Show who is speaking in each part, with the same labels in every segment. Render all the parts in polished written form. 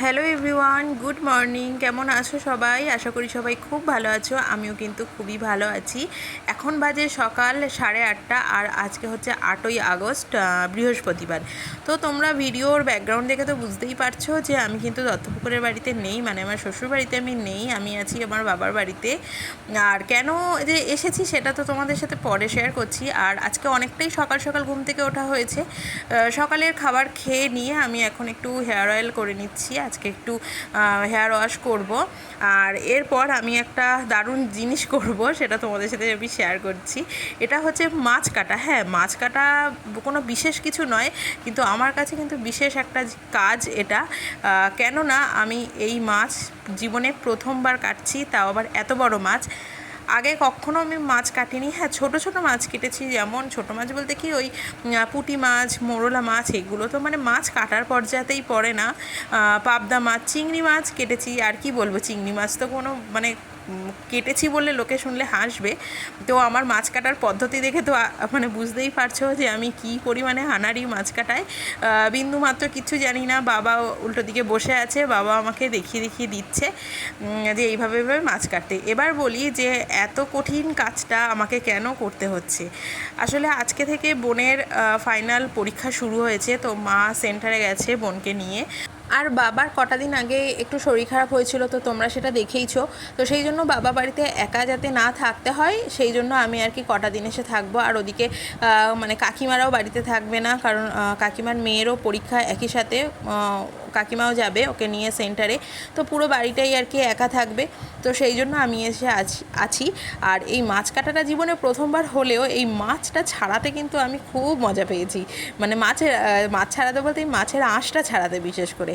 Speaker 1: Hello everyone, good morning. কেমন আছো সবাই? আশা করি সবাই খুব ভালো আছো। আমিও কিন্তু খুবই ভালো আছি। এখন বাজে সকাল 8:30 আর আজকে হচ্ছে 8ই আগস্ট, বৃহস্পতিবার। তো তোমরা ভিডিওর ব্যাকগ্রাউন্ড দেখে তো বুঝতেই পারছো যে আমি কিন্তু দত্তপুকুরের বাড়িতে নেই, মানে আমার শ্বশুর বাড়িতে আমি নেই, আমি আছি আমার বাবার বাড়িতে। আর কেন যে এসেছি সেটা তো তোমাদের সাথে পরে শেয়ার করছি। আর আজকে অনেকটাই সকাল সকাল ঘুম থেকে ওঠা হয়েছে। সকালের খাবার খেয়ে নিয়ে আমি এখন একটু হেয়ার অয়েল করে নিচ্ছি। আজকে একটু হেয়ার ওয়াশ করব। আর এরপর আমি একটা দারুণ জিনিস করব, সেটা তোমাদের সাথে আমি শেয়ার করছি। এটা হচ্ছে মাছ কাটা। হ্যাঁ, মাছ কাটা কোনো বিশেষ কিছু নয়, কিন্তু আমার কাছে কিন্তু বিশেষ একটা কাজ এটা। কেননা আমি এই মাছ জীবনে প্রথমবার কাটছি, তাও আবার এত বড় মাছ। আগে কখনো আমি মাছ কাটিনি। হ্যাঁ, ছোটো ছোটো মাছ কেটেছি, যেমন ছোটো মাছ বলতে কি ওই পুঁটি মাছ, মোরলা মাছ, এগুলো তো মানে মাছ কাটার পর্যায়েতেই পড়ে না। পাবদা মাছ, চিংড়ি মাছ কেটেছি। আর কি বলবো, চিংড়ি মাছ তো কোনো মানে কেটেছি বলে লোকে শুনলে হাসবে। তো আমার মাছ কাটার পদ্ধতি দেখে তো মানে বুঝতেই পারছো যে আমি কী পরিমাণে হানাড়ি মাছ কাটাই। বিন্দু মাত্র কিচ্ছু জানি না। বাবা উল্টো দিকে বসে আছে, বাবা আমাকে দেখিয়ে দেখিয়ে দিচ্ছে যে এইভাবে এইভাবে মাছ কাটতে। এবার বলি যে এত কঠিন কাজটা আমাকে কেন করতে হচ্ছে। আসলে আজকে থেকে বোনের ফাইনাল পরীক্ষা শুরু হয়েছে, তো মা সেন্টারে গেছে বোনকে নিয়ে। আর বাবার কটা দিন আগে একটু শরীর খারাপ হয়েছিল, তো তোমরা সেটা দেখেইছো। তো সেই জন্য বাবা বাড়িতে একা যাতে না থাকতে হয়, সেই জন্য আমি আর কি কটা দিন এসে থাকবো। আর ওদিকে মানে কাকিমারাও বাড়িতে থাকবে না, কারণ কাকিমার মেয়েরও পরীক্ষা একই সাথে। কাকিমাও যাবে ওকে নিয়ে সেন্টারে। তো পুরো বাড়িটাই আর কি একা থাকবে। তো সেই জন্য আমি এসে আছি। আর এই মাছ কাটাটা জীবনে প্রথমবার হলেও এই মাছটা ছাড়াতে কিন্তু আমি খুব মজা পেয়েছি। মানে মাছ ছাড়াতে বলতে এই মাছের আঁশটা ছাড়াতে বিশেষ করে।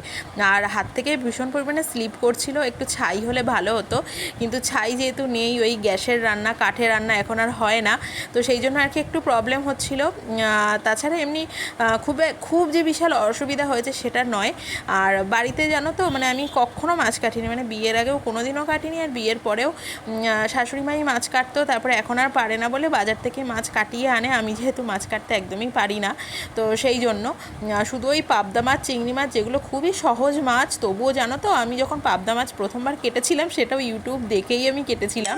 Speaker 1: আর হাত থেকে ভীষণ পরিমাণে স্লিপ করছিল। একটু ছাই হলে ভালো হতো, কিন্তু ছাই যেহেতু নেই, ওই গ্যাসের রান্না, কাঠের রান্না এখন আর হয় না। তো সেই জন্য আর কি একটু প্রবলেম হচ্ছিল। তাছাড়া এমনি খুব যে বিশাল অসুবিধা হয়েছে সেটা নয়। আর বাড়িতে জানো তো, মানে আমি কখনও মাছ কাটিনি, মানে বিয়ের আগেও কোনো দিনও কাটিনি, আর বিয়ের পরেও শাশুড়ি মাই মাছ কাটতো। তারপরে এখন আর পারে না বলে বাজার থেকে মাছ কাটিয়ে আনে। আমি যেহেতু মাছ কাটতে একদমই পারি না, তো সেই জন্য শুধু ওই পাবদা মাছ, চিংড়ি মাছ, যেগুলো খুবই সহজ মাছ, তবুও জানো তো আমি যখন পাবদা মাছ প্রথমবার কেটেছিলাম, সেটাও ইউটিউব দেখেই আমি কেটেছিলাম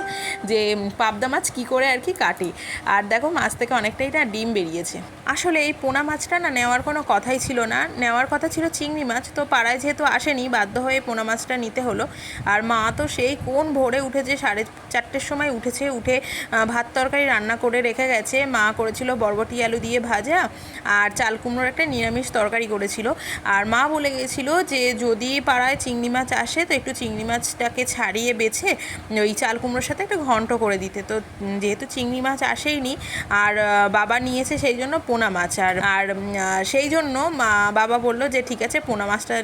Speaker 1: যে পাবদা মাছ কী করে আর কি কাটে। আর দেখো মাছ থেকে অনেকটাই না ডিম বেরিয়েছে। আসলে এই পোনা মাছটা না নেওয়ার কোনো কথাই ছিল না, নেওয়ার কথা ছিল চিংড়ি মাছ। তো পাড়ায় যেহেতু আসেনি, বাধ্য হয়ে পোনা মাছটা নিতে হলো। আর মা তো সেই কোন ভোরে উঠেছে, 4:30 সময় উঠেছে, উঠে ভাত তরকারি রান্না করে রেখে গেছে। মা করেছিল বরবটি আলু দিয়ে ভাজা, আর চাল কুমড়োর একটা নিরামিষ তরকারি করেছিল। আর মা বলে গেছিলো যে যদি পাড়ায় চিংড়ি মাছ আসে তো একটু চিংড়ি মাছটাকে ছাড়িয়ে বেছে ওই চাল কুমড়োর সাথে একটা ঘন্ট করে দিতে। তো যেহেতু চিংড়ি মাছ আসেইনি, আর বাবা নিয়েছে সেই জন্য পোনা মাছ। আর সেই জন্য বাবা বলল যে ঠিক আছে, পোনা মাছটা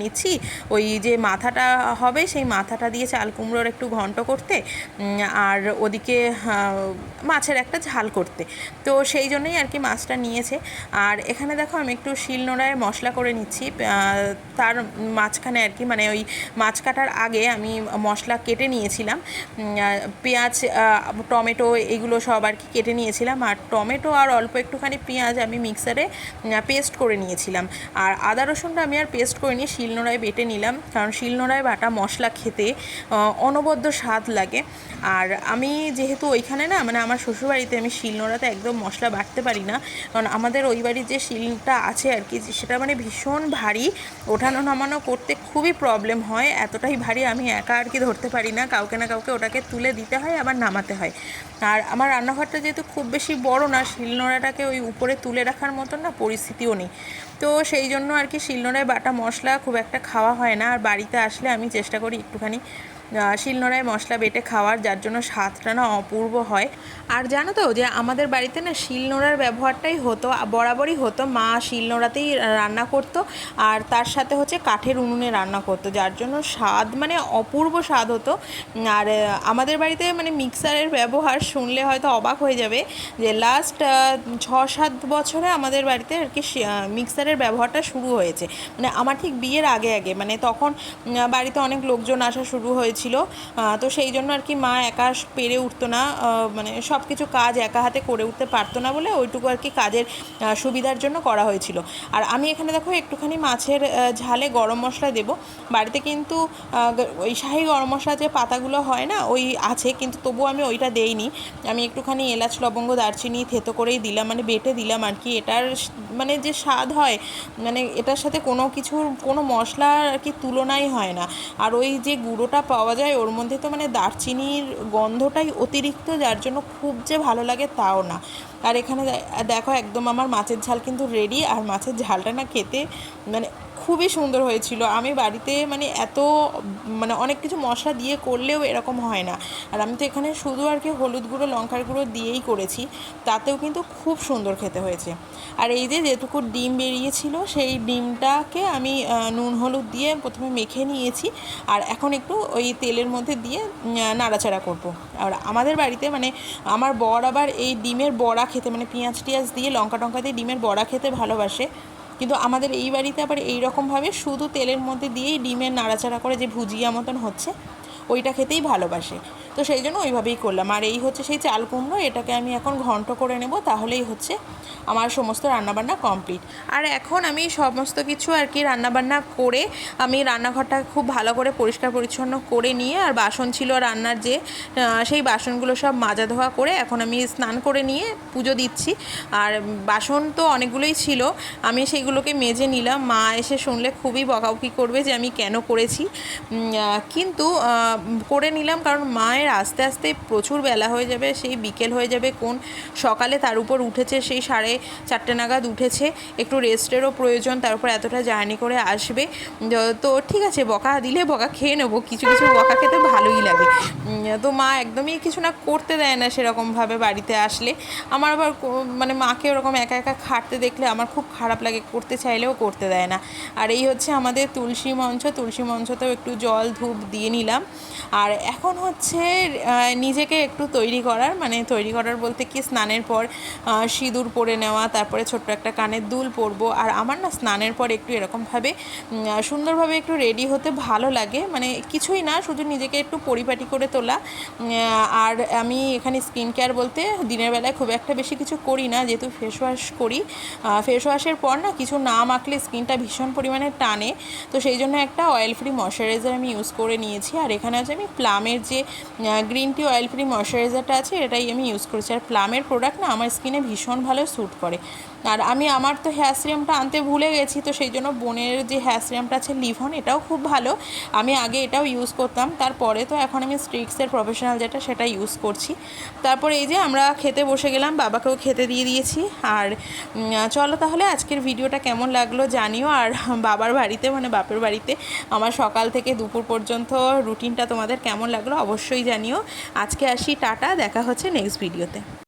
Speaker 1: নিচ্ছি, ওই যে মাথাটা হবে সেই মাথাটা দিয়ে চাল কুমড়োর একটু ঘন্ট করতে, আর ওদিকে মাছের একটা ঝাল করতে। তো সেই জন্যই আর কি মাছটা নিয়েছে। আর এখানে দেখো আমি একটু শিলনোড়ায় মশলা করে নিচ্ছি। তার মাঝখানে আর কি, মানে ওই মাছ কাটার আগে আমি মশলা কেটে নিয়েছিলাম। পেঁয়াজ, টমেটো, এগুলো সব আর কি কেটে নিয়েছিলাম। আর টমেটো আর অল্প একটুখানি পেঁয়াজ আমি মিক্সারে পেস্ট করে নিয়েছিলাম। আর আদা রসুনটা আমি আর পেস্ট করিনি, শিলনোড়ায় বেটে নিলাম, কারণ শিলনোড়ায় বাটা মশলা খেতে অনবদ্য স্বাদ লাগে। আর আমি যেহেতু ওইখানে না, মানে আমার শ্বশুরবাড়িতে আমি শিলনোড়াতে একদম মশলা বাটতে পারি না, কারণ আমাদের ওই বাড়ির যে শিলটা আছে আর কি, সেটা মানে ভীষণ ভারী, ওঠানো নামানো করতে খুবই প্রবলেম হয়। এতটাই ভারী আমি একা আর কি ধরতে পারি না, কাউকে না কাউকে ওটাকে তুলে দিতে হয়, আবার নামাতে হয়। আর আমার রান্নাঘরটা যেহেতু খুব বেশি বড় না, শিলনোড়াটাকে ওই উপরে তুলে রাখার মতন না পরিস্থিতিও নেই। তো সেই জন্য আর কি শিলনোড়ায় বাটা মশলা খুব একটা খাওয়া হয় না। আর বাড়িতে আসলে আমি চেষ্টা করি একটুখানি শিলনোড়ায় মশলা বেটে খাওয়ার, যার জন্য স্বাদটা না অপূর্ব হয়। আর জানো তো যে আমাদের বাড়িতে না শিলনোড়ার ব্যবহারটাই হতো, বরাবরই হতো। মা শিলনোড়াতেই রান্না করতো, আর তার সাথে হচ্ছে কাঠের উনুনে রান্না করতো, যার জন্য স্বাদ মানে অপূর্ব স্বাদ হতো। আর আমাদের বাড়িতে মানে মিক্সারের ব্যবহার শুনলে হয়তো অবাক হয়ে যাবে, যে লাস্ট 6-7 বছরে আমাদের বাড়িতে আর কি মিক্সারের ব্যবহারটা শুরু হয়েছে। মানে আমার ঠিক বিয়ের আগে আগে, মানে তখন বাড়িতে অনেক লোকজন আসা শুরু হয়েছিল, হয়েছিল, তো সেই জন্য আর কি মা একা পেরে উঠতো না, মানে সব কিছু কাজ একা হাতে করে উঠতে পারতো না বলে ওইটুকু আর কি কাজের সুবিধার জন্য করা হয়েছিল। আর আমি এখানে দেখো একটুখানি মাছের ঝালে গরম মশলা দেবো। বাড়িতে কিন্তু ওই শাহি গরম মশলা যে পাতাগুলো হয় না ওই আছে, কিন্তু তবুও আমি ওইটা দেইনি। আমি একটুখানি এলাচ লবঙ্গ দারচিনি থেতো করেই দিলাম, মানে বেটে দিলাম আর কি। এটার মানে যে স্বাদ হয়, মানে এটার সাথে কোনো মশলার আর কি তুলনাই হয় না। আর ওই যে গুঁড়োটা পাওয়া যায় ওর মধ্যে তো মানে দারচিনির গন্ধটাই অতিরিক্ত, যার জন্য খুব যে ভালো লাগে তাও না। আর এখানে দেখো একদম আমার মাছের ঝাল কিন্তু রেডি। আর মাছের ঝালটা না খেতে মানে খুবই সুন্দর হয়েছিল। আমি বাড়িতে মানে মানে অনেক কিছু মশলা দিয়ে করলেও এরকম হয় না। আর আমি তো এখানে শুধু আর কি হলুদ গুঁড়ো লঙ্কার গুঁড়ো দিয়েই করেছি, তাতেও কিন্তু খুব সুন্দর খেতে হয়েছে। আর এই যে যেটুকু ডিম বেরিয়েছিল সেই ডিমটাকে আমি নুন হলুদ দিয়ে প্রথমে মেখে নিয়েছি, আর এখন একটু ওই তেলের মধ্যে দিয়ে নাড়াচাড়া করব। আর আমাদের বাড়িতে মানে আমার বর আবার এই ডিমের বড়া খেতে, মানে পেঁয়াজ টিয়াজ দিয়ে লঙ্কা টঙ্কা দিয়ে ডিমের বড়া খেতে ভালোবাসে, কিন্তু আমাদের এই বাড়িতে আবার এই রকমভাবে শুধু তেলের মধ্যে দিয়েই ডিমের নাড়াচাড়া করে যে ভুজিয়া মতন হচ্ছে ওইটা খেতেই ভালোবাসে। তো সেই জন্য ওইভাবেই করলাম। আর এই হচ্ছে সেই চাল কুমড়ো, এটাকে আমি এখন ঘন্ট করে নেব, তাহলেই হচ্ছে আমার সমস্ত রান্নাবান্না কমপ্লিট। আর এখন আমি সমস্ত কিছু আর কি রান্নাবান্না করে আমি রান্নাঘরটা খুব ভালো করে পরিষ্কার পরিচ্ছন্ন করে নিয়ে, আর বাসন ছিল রান্নার যে সেই বাসনগুলো সব মাজা ধোয়া করে এখন আমি স্নান করে নিয়ে পুজো দিচ্ছি। আর বাসন তো অনেকগুলোই ছিল, আমি সেইগুলোকে মেজে নিলাম। মা এসে শুনলে খুবই বকাবকি করবে যে আমি কেন করেছি, কিন্তু করে নিলাম, কারণ মায়ের আস্তে আস্তে প্রচুর বেলা হয়ে যাবে, সেই বিকেল হয়ে যাবে কোন সকালে, তার উপর উঠেছে সেই 4:30 নাগাদ উঠেছে, একটু রেস্টেরও প্রয়োজন, তার উপর এতটা জার্নি করে আসবে। তো ঠিক আছে, বকা দিলে বকা খেয়ে নেবো, কিছু কিছু বকা খেতে ভালোই লাগে। তো মা একদমই কিছু না করতে দেয় না সেরকমভাবে বাড়িতে আসলে। আমার আবার মানে মাকে ওরকম একা একা খাটতে দেখলে আমার খুব খারাপ লাগে, করতে চাইলেও করতে দেয় না। আর এই হচ্ছে আমাদের তুলসী মঞ্চতেও একটু জল ধূপ দিয়ে নিলাম। আর এখন হচ্ছে নিজেকে একটু তৈরি করার বলতে কি, স্নানের পর সিঁদুর পরে নেওয়া, তারপরে ছোট্ট একটা কানের দুল পরবো। আর আমার না স্নানের পর একটু এরকমভাবে সুন্দরভাবে একটু রেডি হতে ভালো লাগে, মানে কিছুই না, শুধু নিজেকে একটু পরিপাটি করে তোলা। আর আমি এখানে স্কিন কেয়ার বলতে দিনের বেলায় খুব একটা বেশি কিছু করি না, যেহেতু ফেস ওয়াশ করি। ফেস ওয়াশের পর না কিছু না মাখলে স্কিনটা ভীষণ পরিমাণে টানে, তো সেই জন্য একটা অয়েল ফ্রি ময়শ্চারাইজার আমি ইউজ করে নিয়েছি। আর এখানে আছে আমি প্লামের যে গ্রিন টি অয়েল ফ্রি ময়শ্চারাইজারটা আছে, এটাই আমি ইউজ করেছি। আর প্লামের প্রোডাক্ট না আমার স্কিনে ভীষণ ভালো স্যুট করে। আর আমার তো হেয়ার সিরামটা আনতে ভুলে গেছি, তো সেই জন্য বোনের যে হেয়ার সিরামটা আছে লিভন, এটাও খুব ভালো। আমি আগে এটাও ইউজ করতাম, তারপরে তো এখন আমি স্ট্রিক্সের প্রফেশনাল যেটা সেটা ইউজ করছি। তারপরে এই যে আমরা খেতে বসে গেলাম, বাবাকেও খেতে দিয়ে দিয়েছি। আর চলো তাহলে আজকের ভিডিওটা কেমন লাগলো জানিও। আর বাবার বাড়িতে মানে বাপের বাড়িতে আমার সকাল থেকে দুপুর পর্যন্ত রুটিনটা তোমাদের কেমন লাগলো অবশ্যই জানিও। আজকে আসি, টাটা, দেখা হচ্ছে নেক্সট ভিডিওতে।